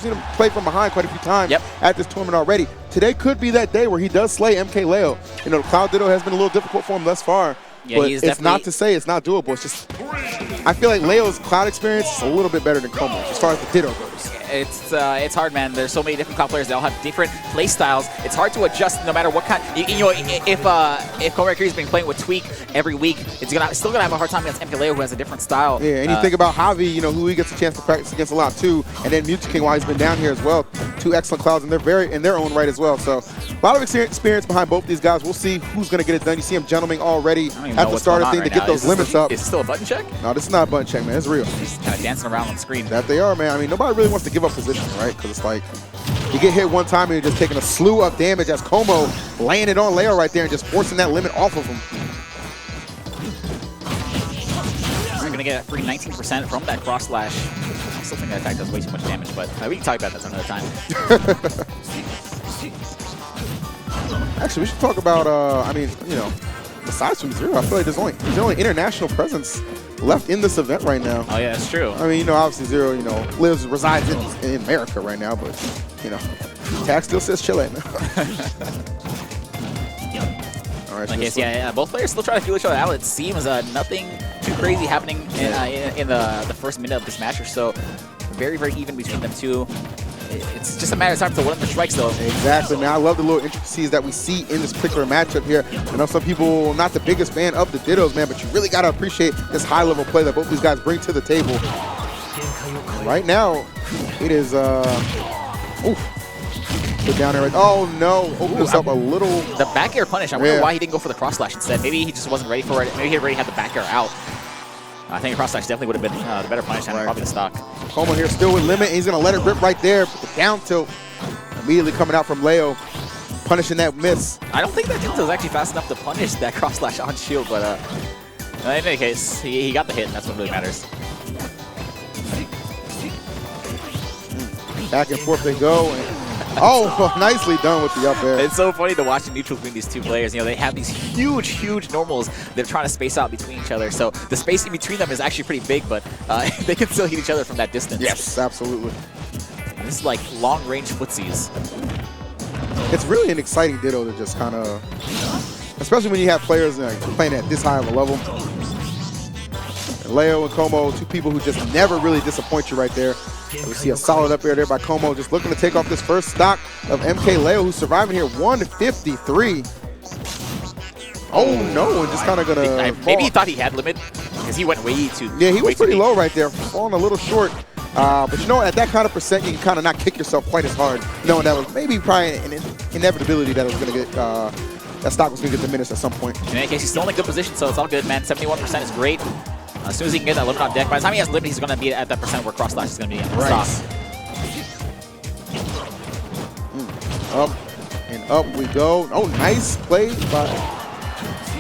seen him play from behind quite a few times at this tournament already. Today could be that day where he does slay MKLeo. You know, Cloud Ditto has been a little difficult for him thus far. Yeah, but it's not to say it's not doable. It's just, I feel like Leo's Cloud experience is a little bit better than Como as far as the Ditto goes. It's hard, man. There's so many different Cloud players. They all have different play styles. It's hard to adjust no matter what kind. You know, if Komorikiri's been playing with Tweak every week, it's still gonna have a hard time against MKLeo, who has a different style. Yeah, and you think about Javi, you know, who he gets a chance to practice against a lot too, and then Mewtwo King while he's been down here as well. Two excellent Clouds, and they're very in their own right as well. So a lot of experience behind both these guys. We'll see who's gonna get it done. You see him gentlemen already at the start of thing to get those limits up. Is it still a button check? No, this is not a button check, man. It's real. He's kind of dancing around on the screen. That they are, man. I mean, nobody really wants to give up position, right? Because it's like you get hit one time and you're just taking a slew of damage as Como laying it on Leo right there and just forcing that limit off of him. We're going to get a free 19% from that cross slash. I still think that attack does way too much damage, but we can talk about that another time. Actually, we should talk about, I mean, you know, besides from Zero, I feel like there's only international presence left in this event right now. Oh yeah, that's true. I mean, you know, obviously Zero, you know, resides in America right now, but you know, tag still says Chile. All right. Okay, so yeah, both players still trying to feel each other out. It seems nothing too crazy happening in the first minute of this match or so. Very, very even between them two. It's just a matter of time for one of the strikes, though. Exactly, man. I love the little intricacies that we see in this particular matchup here. I know some people not the biggest fan of the Dittos, man, but you really got to appreciate this high-level play that both these guys bring to the table. Right now, it is, oof. Put down there. Oh, no. Open this up a little. The back air punish. I wonder why he didn't go for the cross slash instead. Maybe he just wasn't ready for it. Maybe he already had the back air out. I think a cross slash definitely would have been the better punish and probably the stock. Como here still with limit. He's going to let it rip right there. But the down tilt immediately coming out from Leo, punishing that miss. I don't think that tilt was actually fast enough to punish that cross slash on shield, but in any case, he got the hit, and that's what really matters. Back and forth they go. And oh, nicely done with the up air. It's so funny to watch the neutral between these two players. You know, they have these huge, huge normals they're trying to space out between each other. So the spacing between them is actually pretty big, but they can still hit each other from that distance. Yes, absolutely. And this is like long-range footsies. It's really an exciting Ditto to just kind of, especially when you have players playing at this high of a level. And Leo and Como, two people who just never really disappoint you right there. We see a solid up air there by Como, just looking to take off this first stock of MKLeo, who's surviving here 153. Oh no, and just kind of gonna maybe he thought he had limit because he went way too. Yeah, he was pretty low right there, falling a little short. But you know, at that kind of percent, you can kind of not kick yourself quite as hard, knowing that was maybe probably an inevitability that it was gonna get that stock was gonna get diminished at some point. In any case, he's still in a good position, so it's all good, man. 71% is great. As soon as he can get that limit on deck, by the time he has limit, he's going to be at that percent where cross slash is going to be at the stock. Up and up we go. Oh, nice play by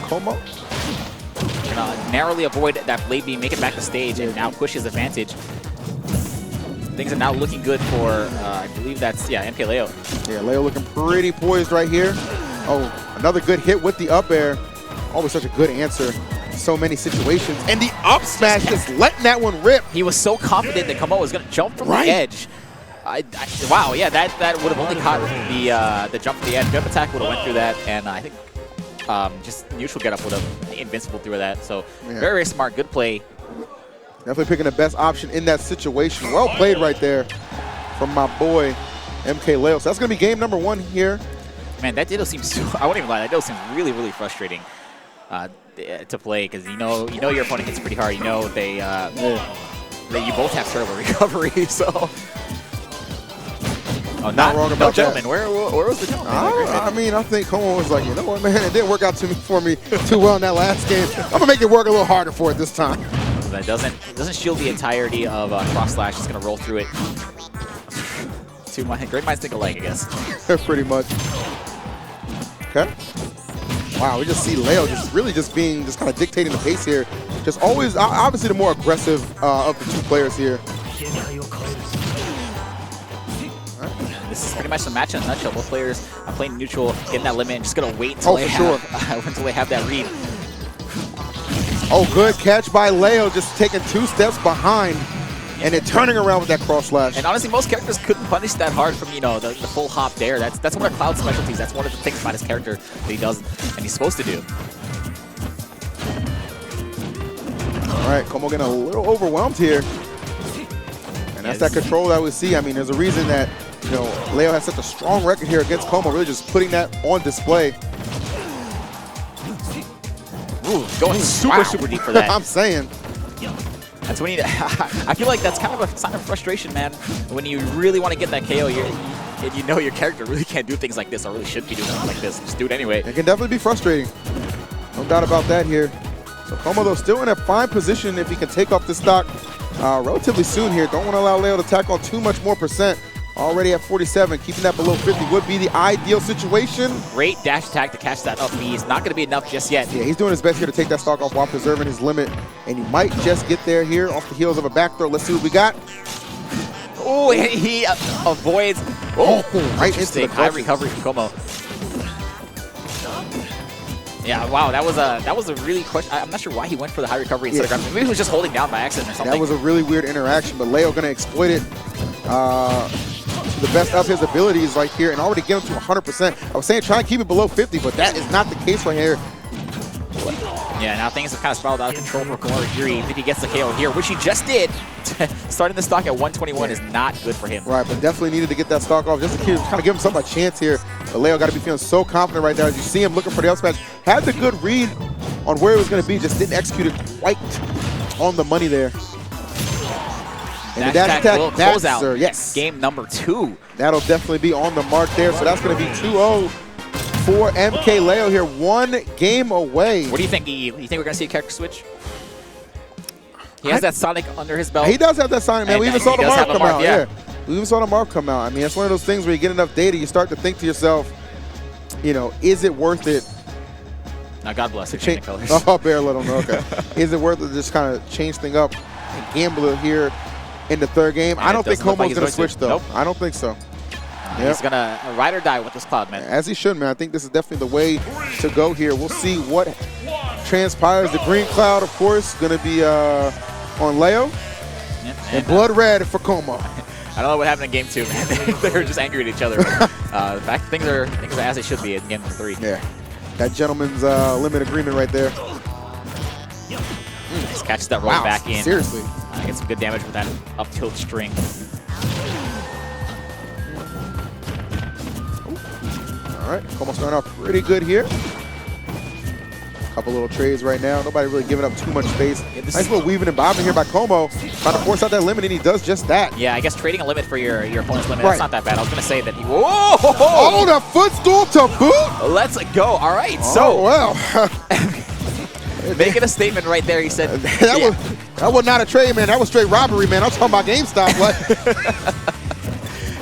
Como. Going to narrowly avoid that blade beam, make it back to stage, and now push his advantage. Things are now looking good for, I believe that's, MKLeo. Yeah, Leo looking pretty poised right here. Oh, another good hit with the up air. Always such a good answer. So many situations, and the up smash just letting that one rip. He was so confident that Como was going to jump from the edge. Wow, yeah, that would have only caught the jump from the edge. Jump attack would have went through that, and I think just neutral get up would have invincible through that. So very, very smart, good play. Definitely picking the best option in that situation. Well played right there from my boy MKLeo. So that's going to be game number 1 here. Man, that Ditto seems so, I won't even lie, that Ditto seems really, really frustrating to play, because you know your opponent hits pretty hard. You know they that you both have terrible recovery. So not wrong about gentleman. Where was the gentleman? I mean, I think Como was like, you know what, man, it didn't work out for me too well in that last game. I'm gonna make it work a little harder for it this time. So that doesn't shield the entirety of cross slash. It's gonna roll through it. Great minds think alike, I guess. Pretty much. Okay. Wow, we just see Leo just really being kind of dictating the pace here. Just always, obviously the more aggressive of the two players here. This is pretty much the match in a nutshell. Both players are playing neutral, getting that limit, and just gonna wait until until they have that read. Oh, good catch by Leo, just taking 2 steps behind. and then turning around with that cross slash. And honestly, most characters couldn't punish that hard from, you know, the full hop there. That's one of Cloud's specialties. That's one of the things about his character that he does and he's supposed to do. All right, Komo getting a little overwhelmed here. And that's that control that we see. I mean, there's a reason that, you know, Leo has such a strong record here against Komo, really just putting that on display. Ooh, going super deep for that. I'm saying. That's when you, I feel like that's kind of a sign of frustration, man. When you really want to get that KO, and you know your character really can't do things like this, or really shouldn't be doing things like this. Just do it anyway. It can definitely be frustrating. No doubt about that here. So Komo, though, still in a fine position if he can take off the stock relatively soon here. Don't want to allow Leo to tack on too much more percent. Already at 47, keeping that below 50 would be the ideal situation. Great dash attack to catch that up. He's not going to be enough just yet. Yeah, he's doing his best here to take that stock off while preserving his limit. And he might just get there here off the heels of a back throw. Let's see what we got. Oh, he avoids. Oh, right into the high recovery from Komo. Yeah, wow, that was a really question. I'm not sure why he went for the high recovery instead of grabbing. Maybe he was just holding down by accident or something. That was a really weird interaction, but Leo going to exploit it. To the best of his abilities right here and already get him to 100%. I was saying try and keep it below 50, but that is not the case right here. Yeah, now things have kind of spiraled out of control for Komorikiri. If he gets the KO here, which he just did, starting the stock at 121 is not good for him. Right, but definitely needed to get that stock off just to kind of give him some a chance here. But Leo got to be feeling so confident right now as you see him looking for the up smash. Had the good read on where it was going to be, just didn't execute it quite on the money there. And dash attack will close out yes. Game number 2. That'll definitely be on the mark there. So that's going to be 2-0 for MKLeo here. 1 game away. What do you think, EE? You think we're going to see a character switch? He has that Sonic under his belt. He does have that Sonic, man. And we even saw the mark come out. Yeah. We even saw the mark come out. I mean, it's one of those things where you get enough data, you start to think to yourself, you know, is it worth it? Now, God bless the change colors. Oh, Bear let him know. Okay. Is it worth it to just kind of change things up and gamble it here in the third game? I don't think Komo's going to switch, though. Nope. I don't think so. He's going to ride or die with this Cloud, man. As he should, man. I think this is definitely the way to go here. We'll see what transpires. The green cloud, of course, going to be on Leo. Yep. And blood red for Komo. I don't know what happened in game 2, man. They were just angry at each other. In fact, things are as they should be in game 3. Yeah. That gentleman's limit agreement right there. Just catches that roll back in. Seriously. Get some good damage with that up tilt string. All right, Komo starting off pretty good here. Couple little trades right now. Nobody really giving up too much space. Yeah, nice little weaving and bobbing here by Komo. Trying to force out that limit, and he does just that. Yeah, I guess trading a limit for your opponent's limit, right. That's not that bad. I was going to say that he... Whoa! Oh, the footstool to boot! Let's go. All right, oh, so... well. Making a statement right there, he said... that was not a trade, man. That was straight robbery, man. I'm talking about GameStop.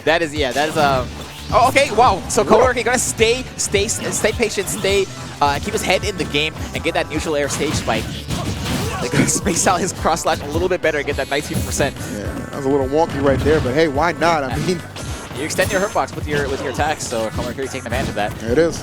That is... Oh, okay, wow. So Komorikiri gonna stay patient, keep his head in the game, and get that neutral air stage spike. They're gonna space out his cross slash a little bit better and get that 19%. Yeah, that was a little wonky right there, but hey, why not? I mean, you extend your hurt box with your attacks, so Komorikiri taking advantage of that. There it is.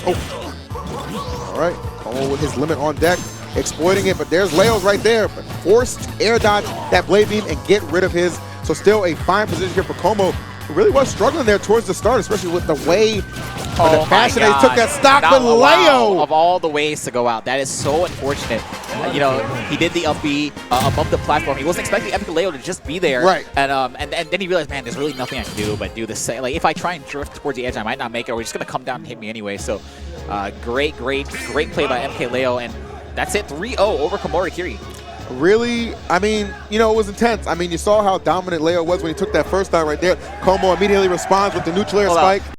Oh, all right. Komo with his limit on deck, exploiting it, but there's Leo's right there. But forced air dodge that blade beam and get rid of his. So still a fine position here for Komo. Really was struggling there towards the start, especially with the way, the fashion that he took that stock. But Leo, of all the ways to go out, that is so unfortunate. You know, he did the up B above the platform. He wasn't expecting MKLeo to just be there, right? And then he realized, man, there's really nothing I can do but do the same. Like if I try and drift towards the edge, I might not make it, or he's just gonna come down and hit me anyway. So, great play by MKLeo, and that's it. 3-0 over Komorikiri. Really, I mean, you know, it was intense. I mean, you saw how dominant Leo was when he took that first time right there. Komo immediately responds with the neutral air spike.